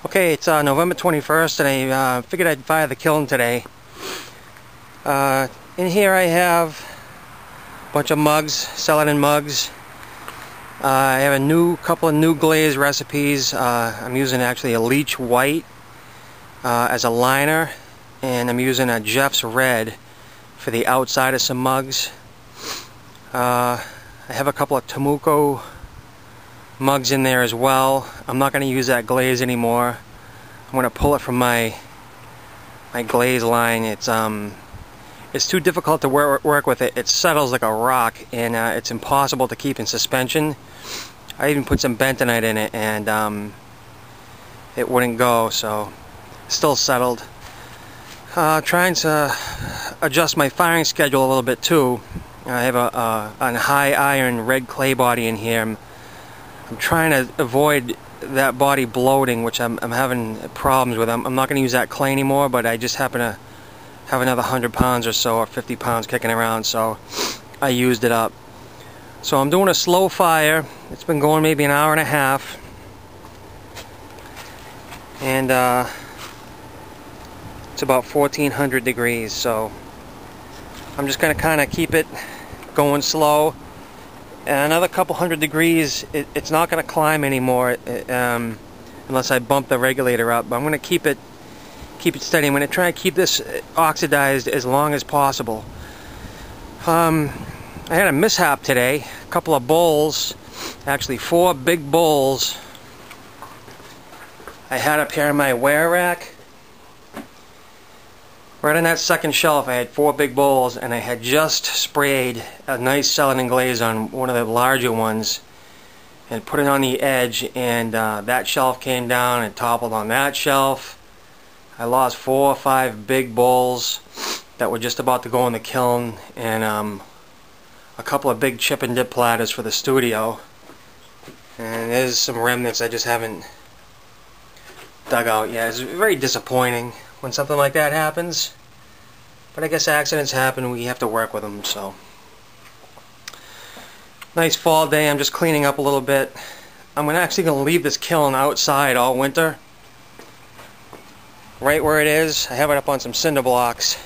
Okay, it's November 21st, and I figured I'd fire the kiln today. In here I have a bunch of mugs, celadon mugs. I have a couple of new glaze recipes. I'm using actually a leach white as a liner, and I'm using a Jeff's red for the outside of some mugs. I have a couple of Temuco mugs in there as well. I'm not going to use that glaze anymore. I'm going to pull it from my glaze line. It's too difficult to work with it. It settles like a rock, and it's impossible to keep in suspension. I even put some bentonite in it, and it wouldn't go, so it's still settled. Trying to adjust my firing schedule a little bit too. I have a high iron red clay body in here. I'm trying to avoid that body bloating, which I'm having problems with. I'm not going to use that clay anymore, but I just happen to have another 100 pounds or so, or 50 pounds kicking around, so I used it up. So I'm doing a slow fire. It's been going maybe an hour and a half, and it's about 1400 degrees, so I'm just going to kind of keep it going slow. And another couple hundred degrees, it's not going to climb anymore unless I bump the regulator up. But I'm going to keep it steady. I'm going to try and keep this oxidized as long as possible. I had a mishap today. A couple of bowls, actually 4 big bowls, I had up here in my wear rack. Right on that second shelf I had 4 big bowls, and I had just sprayed a nice celadon glaze on one of the larger ones and put it on the edge, and that shelf came down and toppled on that shelf. I lost 4 or 5 big bowls that were just about to go in the kiln, and a couple of big chip and dip platters for the studio. And there's some remnants I just haven't dug out yet. It's very disappointing when something like that happens, but I guess accidents happen. We have to work with them. So nice fall day. I'm just cleaning up a little bit. I'm actually going to leave this kiln outside all winter, right where it is. I have it up on some cinder blocks.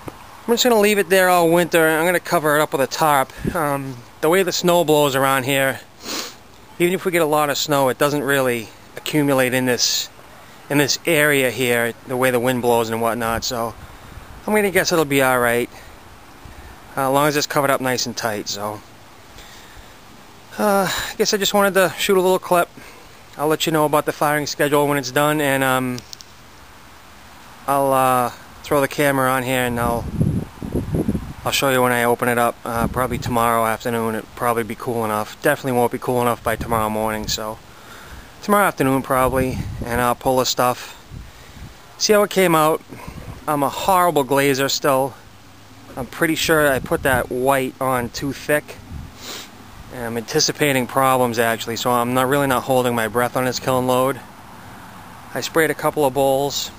I'm just going to leave it there all winter. I'm going to cover it up with a tarp. The way the snow blows around here, even if we get a lot of snow, it doesn't really accumulate in this area here, the way the wind blows and whatnot, so I'm going to guess it'll be alright, as long as it's covered up nice and tight. So I guess I just wanted to shoot a little clip. I'll let you know about the firing schedule when it's done, and I'll throw the camera on here, and I'll show you when I open it up, probably tomorrow afternoon. It'll probably be cool enough. Definitely won't be cool enough by tomorrow morning, so tomorrow afternoon probably, and I'll pull the stuff, see how it came out. I'm a horrible glazer still. I'm pretty sure I put that white on too thick, and I'm anticipating problems actually, so I'm really not holding my breath on this kiln load. I sprayed a couple of bowls.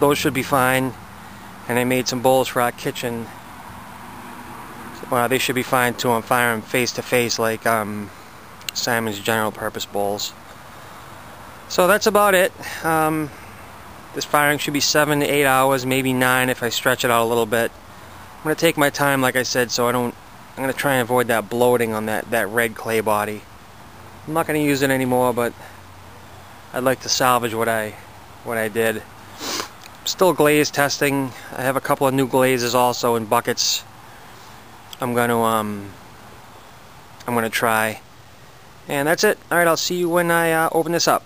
Those should be fine, and I made some bowls for our kitchen. Well, they should be fine too. I'm firing face to face like Simon's general purpose bowls. So that's about it. This firing should be 7 to 8 hours, maybe 9 if I stretch it out a little bit. I'm going to take my time, like I said, so I'm going to try and avoid that bloating on that red clay body. I'm not going to use it anymore, but I'd like to salvage what I did. I'm still glaze testing. I have a couple of new glazes also in buckets. I'm going to try. And that's it. Alright, I'll see you when I open this up.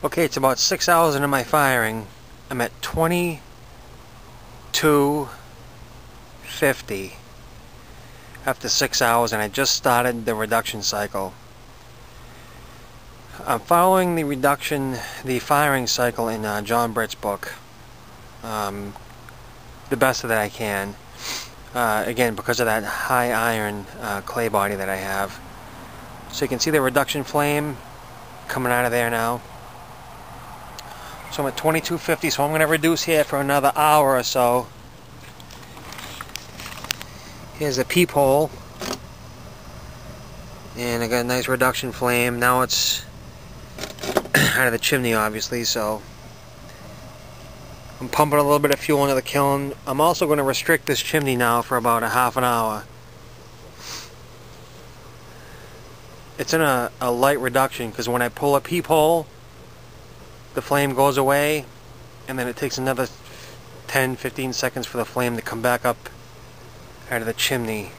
Okay, it's about 6 hours into my firing. I'm at 2250 after 6 hours, and I just started the reduction cycle. I'm following the firing cycle in John Britt's book, the best that I can. Again, because of that high iron clay body that I have. So you can see the reduction flame coming out of there now. So I'm at 2250, so I'm going to reduce here for another hour or so. Here's a peephole. And I got a nice reduction flame. Now it's out of the chimney, obviously, so I'm pumping a little bit of fuel into the kiln. I'm also going to restrict this chimney now for about a half an hour. It's in a light reduction because when I pull a peephole, the flame goes away, and then it takes another 10-15 seconds for the flame to come back up out of the chimney.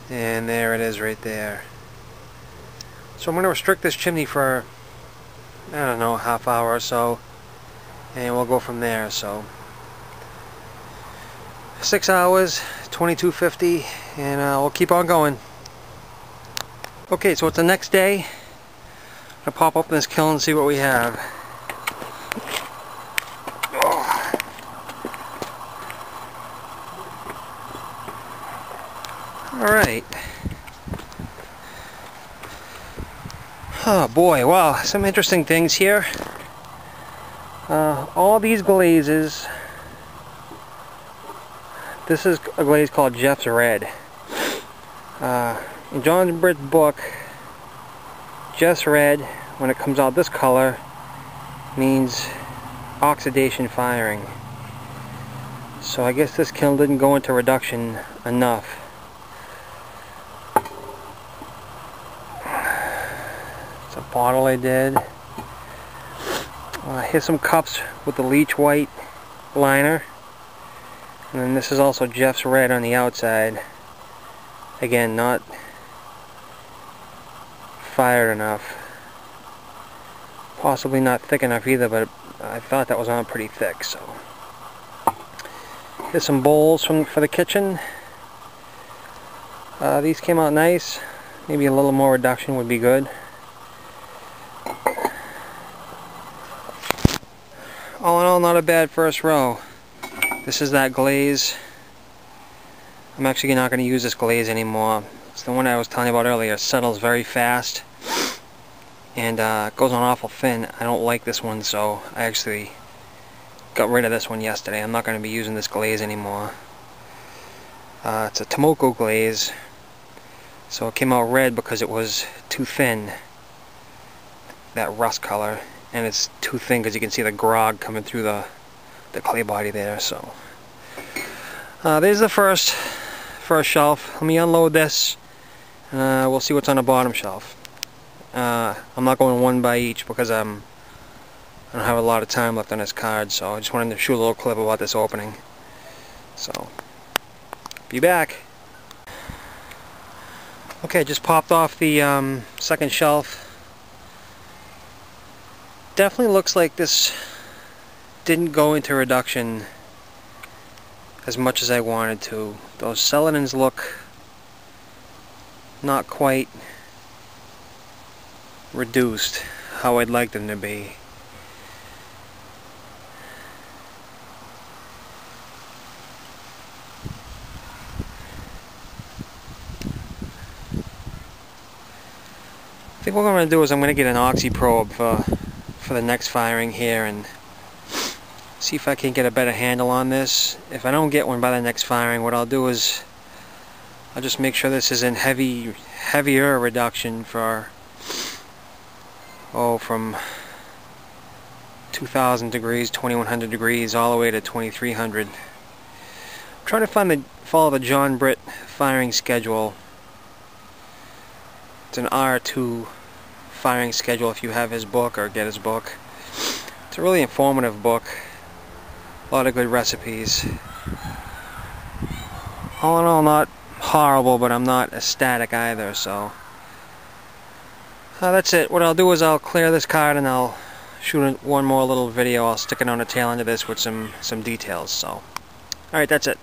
And there it is right there. So I'm going to restrict this chimney for, I don't know, a half hour or so, and we'll go from there. So 6 hours, 2250, and we'll keep on going. Okay, so it's the next day. I'll pop open this kiln and see what we have. Alright. Oh boy, wow, some interesting things here. All these glazes. This is a glaze called Jeff's Red. In John Britt's book, Jeff's Red, when it comes out this color, means oxidation firing. So I guess this kiln didn't go into reduction enough. It's a bottle I did. Here's some cups with the leach white liner. And then this is also Jeff's Red on the outside. Again, not fired enough. Possibly not thick enough either, but I thought that was on pretty thick. So here's some bowls for the kitchen. These came out nice. Maybe a little more reduction would be good. All in all, not a bad first row. This is that glaze. I'm actually not going to use this glaze anymore. It's the one I was telling you about earlier. It settles very fast and it goes on awful thin. I don't like this one, so I actually got rid of this one yesterday. I'm not going to be using this glaze anymore. It's a Tomoko glaze, so it came out red because it was too thin, that rust color, and it's too thin because you can see the grog coming through the clay body there. So there's the first shelf. Let me unload this. We'll see what's on the bottom shelf. I'm not going one by each because I don't have a lot of time left on this card, so I just wanted to shoot a little clip about this opening. So, be back. Okay, just popped off the second shelf. Definitely looks like this didn't go into reduction as much as I wanted to. Those celadons look not quite reduced how I'd like them to be. I think what I'm going to do is I'm going to get an oxy probe for the next firing here and see if I can get a better handle on this. If I don't get one by the next firing, what I'll do is I'll just make sure this is in heavier reduction for from 2000 degrees, 2100 degrees, all the way to 2300. I'm trying to follow the John Britt firing schedule. It's an R2 firing schedule if you have his book or get his book. It's a really informative book. A lot of good recipes. All in all, not horrible, but I'm not ecstatic either, so that's it. What I'll do is I'll clear this card and I'll shoot one more little video. I'll stick it on the tail end of this with some details. So, alright, that's it.